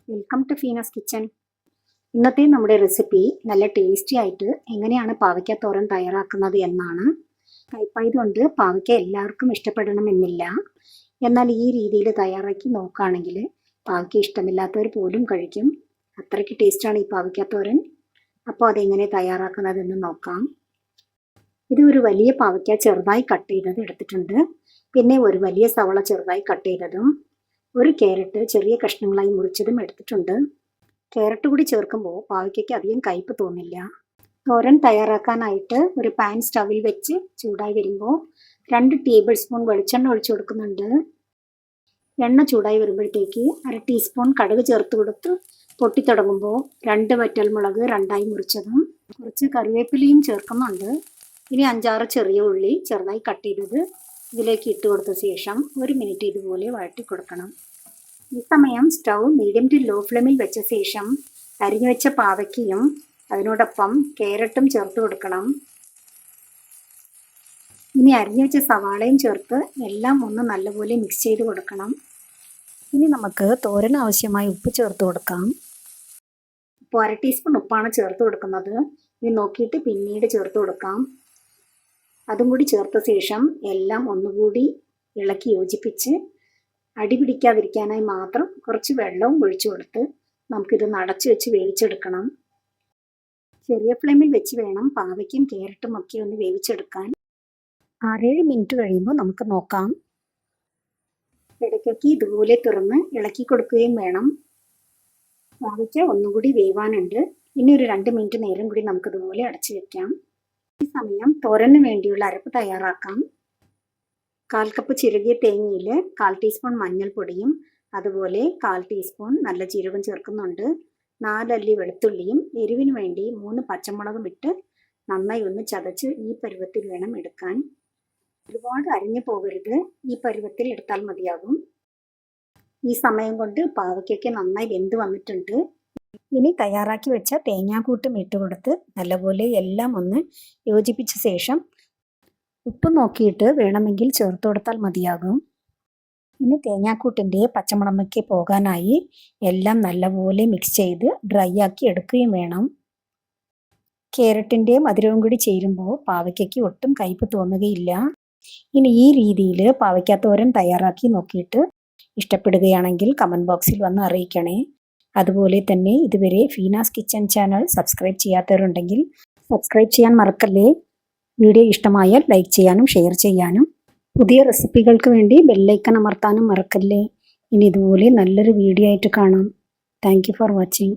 Welcome to ഫീനാസ് kitchen. ഇന്നത്തെ നമ്മുടെ recipe നല്ല ടേസ്റ്റി ആയിട്ട് എങ്ങനെയാണ് പാവയ്ക്ക തോരൻ തയ്യാറാക്കുന്നത് എന്നാണ്. കയ്പായതുകൊണ്ട് പാവയ്ക്ക എല്ലാവർക്കും ഇഷ്ടപ്പെടണമെന്നില്ല. എന്നാൽ ഈ രീതിയിൽ തയ്യാറാക്കി നോക്കുകയാണെങ്കിൽ പാവയ്ക്ക ഇഷ്ടമില്ലാത്തവർ പോലും കഴിക്കും. അത്രയ്ക്ക് ടേസ്റ്റാണ് ഈ പാവയ്ക്ക തോരൻ. അപ്പോൾ അതെങ്ങനെ തയ്യാറാക്കുന്നതെന്ന് നോക്കാം. ഇത് ഒരു വലിയ പാവയ്ക്ക ചെറുതായി കട്ട് ചെയ്തത് എടുത്തിട്ടുണ്ട്. പിന്നെ ഒരു വലിയ സവള ചെറുതായി കട്ട് ചെയ്തതും, ഒരു ക്യാരറ്റ് ചെറിയ കഷ്ണങ്ങളായി മുറിച്ചതും എടുത്തിട്ടുണ്ട്. ക്യാരറ്റ് കൂടി ചേർക്കുമ്പോൾ പാവയ്ക്കയ്ക്ക് അധികം കയ്പ്പ് തോന്നില്ല. തോരൻ തയ്യാറാക്കാനായിട്ട് ഒരു പാൻ സ്റ്റവിൽ വെച്ച് ചൂടായി വരുമ്പോൾ 2 ടേബിൾ സ്പൂൺ വെളിച്ചെണ്ണ ഒഴിച്ചു കൊടുക്കുന്നുണ്ട്. എണ്ണ ചൂടായി വരുമ്പോഴത്തേക്ക് 1/2 ടീസ്പൂൺ കടുക് ചേർത്ത് കൊടുത്ത് പൊട്ടിത്തുടങ്ങുമ്പോൾ 2 വറ്റൽമുളക് 2ആയി മുറിച്ചതും കുറച്ച് കറിവേപ്പിലയും ചേർക്കുന്നുണ്ട്. ഇനി 5-6 ചെറിയ ഉള്ളി ചെറുതായി കട്ട് ചെയ്തത് ഇതിലേക്ക് ഇട്ട് കൊടുത്ത ശേഷം 1 മിനിറ്റ് ഇതുപോലെ വഴറ്റി കൊടുക്കണം. ഈ സമയം സ്റ്റൗ മീഡിയം ടു ലോ ഫ്ലെയിമിൽ വെച്ച ശേഷം അരിഞ്ഞു വെച്ച പാവയ്ക്കയും അതിനോടൊപ്പം ക്യാരറ്റും ചേർത്ത് കൊടുക്കണം. ഇനി അരിഞ്ഞു വെച്ച സവാളയും ചേർത്ത് എല്ലാം ഒന്ന് നല്ലപോലെ മിക്സ് ചെയ്ത് കൊടുക്കണം. ഇനി നമുക്ക് തോരന് ആവശ്യമായ ഉപ്പ് ചേർത്ത് കൊടുക്കാം. ഇപ്പോൾ 1/2 ടീസ്പൂൺ ഉപ്പാണ് ചേർത്ത് കൊടുക്കുന്നത്. ഇനി നോക്കിയിട്ട് പിന്നീട് ചേർത്ത് കൊടുക്കാം. അതും കൂടി ചേർത്ത ശേഷം എല്ലാം ഒന്നുകൂടി ഇളക്കി യോജിപ്പിച്ച് അടി പിടിക്കാതിരിക്കാനായി മാത്രം കുറച്ച് വെള്ളവും ഒഴിച്ചു കൊടുത്ത് നമുക്കിത് അടച്ചു വെച്ച് വേവിച്ചെടുക്കണം. ചെറിയ ഫ്ലെയിമിൽ വെച്ച് വേണം പാവയ്ക്കും ക്യാരറ്റും ഒക്കെ ഒന്ന് വേവിച്ചെടുക്കാൻ. 6-7 മിനിറ്റ് കഴിയുമ്പോൾ നമുക്ക് നോക്കാം. ഇടയ്ക്കൊക്കെ ഇതുപോലെ തുറന്ന് ഇളക്കി കൊടുക്കുകയും വേണം. പാവയ്ക്ക ഒന്നുകൂടി വേവാനുണ്ട്. ഇനി ഒരു 2 മിനിറ്റ് നേരം കൂടി നമുക്കിതുപോലെ അടച്ചു വെക്കാം. ഈ സമയം തോരന് വേണ്ടിയുള്ള അരപ്പ് തയ്യാറാക്കാം. 1/4 കപ്പ് ചിരകിയ തേങ്ങയിൽ 1/4 ടീസ്പൂൺ മഞ്ഞൾപ്പൊടിയും അതുപോലെ 1/4 ടീസ്പൂൺ നല്ല ജീരകം ചേർക്കുന്നുണ്ട്. 4 അല്ലി വെളുത്തുള്ളിയും എരിവിന് വേണ്ടി 3 പച്ചമുളകും ഇട്ട് നന്നായി ഒന്ന് ചതച്ച് ഈ പരുവത്തിൽ വേണം എടുക്കാൻ. ഒരുപാട് അരിഞ്ഞു പോകരുത്, ഈ പരുവത്തിൽ എടുത്താൽ മതിയാകും. ഈ സമയം കൊണ്ട് പാവയ്ക്കൊക്കെ നന്നായി വെന്ത് വന്നിട്ടുണ്ട്. ഇനി തയ്യാറാക്കി വെച്ച തേങ്ങാക്കൂട്ടും ഇട്ട് കൊടുത്ത് നല്ലപോലെ എല്ലാം ഒന്ന് യോജിപ്പിച്ച ശേഷം ഉപ്പ് നോക്കിയിട്ട് വേണമെങ്കിൽ ചേർത്ത് കൊടുത്താൽ മതിയാകും. ഇനി തേങ്ങാക്കൂട്ടിൻ്റെ പച്ചമണമൊക്കെ പോകാനായി എല്ലാം നല്ലപോലെ മിക്സ് ചെയ്ത് ഡ്രൈ ആക്കി എടുക്കുകയും വേണം. ക്യാരറ്റിൻ്റെ മധുരവും കൂടി ചേരുമ്പോൾ പാവയ്ക്കയ്ക്ക് ഒട്ടും കയ്പ്പ് തോന്നുകയില്ല. ഇനി ഈ രീതിയിൽ പാവയ്ക്ക തോരൻ തയ്യാറാക്കി നോക്കിയിട്ട് ഇഷ്ടപ്പെടുകയാണെങ്കിൽ കമൻറ്റ് ബോക്സിൽ വന്ന് അറിയിക്കണേ. അതുപോലെ തന്നെ ഇതുവരെ ഫീനാസ് കിച്ചൺ ചാനൽ സബ്സ്ക്രൈബ് ചെയ്യാത്തവരുണ്ടെങ്കിൽ സബ്സ്ക്രൈബ് ചെയ്യാൻ മറക്കല്ലേ. വീഡിയോ ഇഷ്ടമായാൽ ലൈക്ക് ചെയ്യാനും ഷെയർ ചെയ്യാനും പുതിയ റെസിപ്പികൾക്ക് വേണ്ടി ബെല്ലൈക്കൺ അമർത്താനും മറക്കല്ലേ. ഇനി ഇതുപോലെ നല്ലൊരു വീഡിയോ ആയിട്ട് കാണാം. Thank you for watching.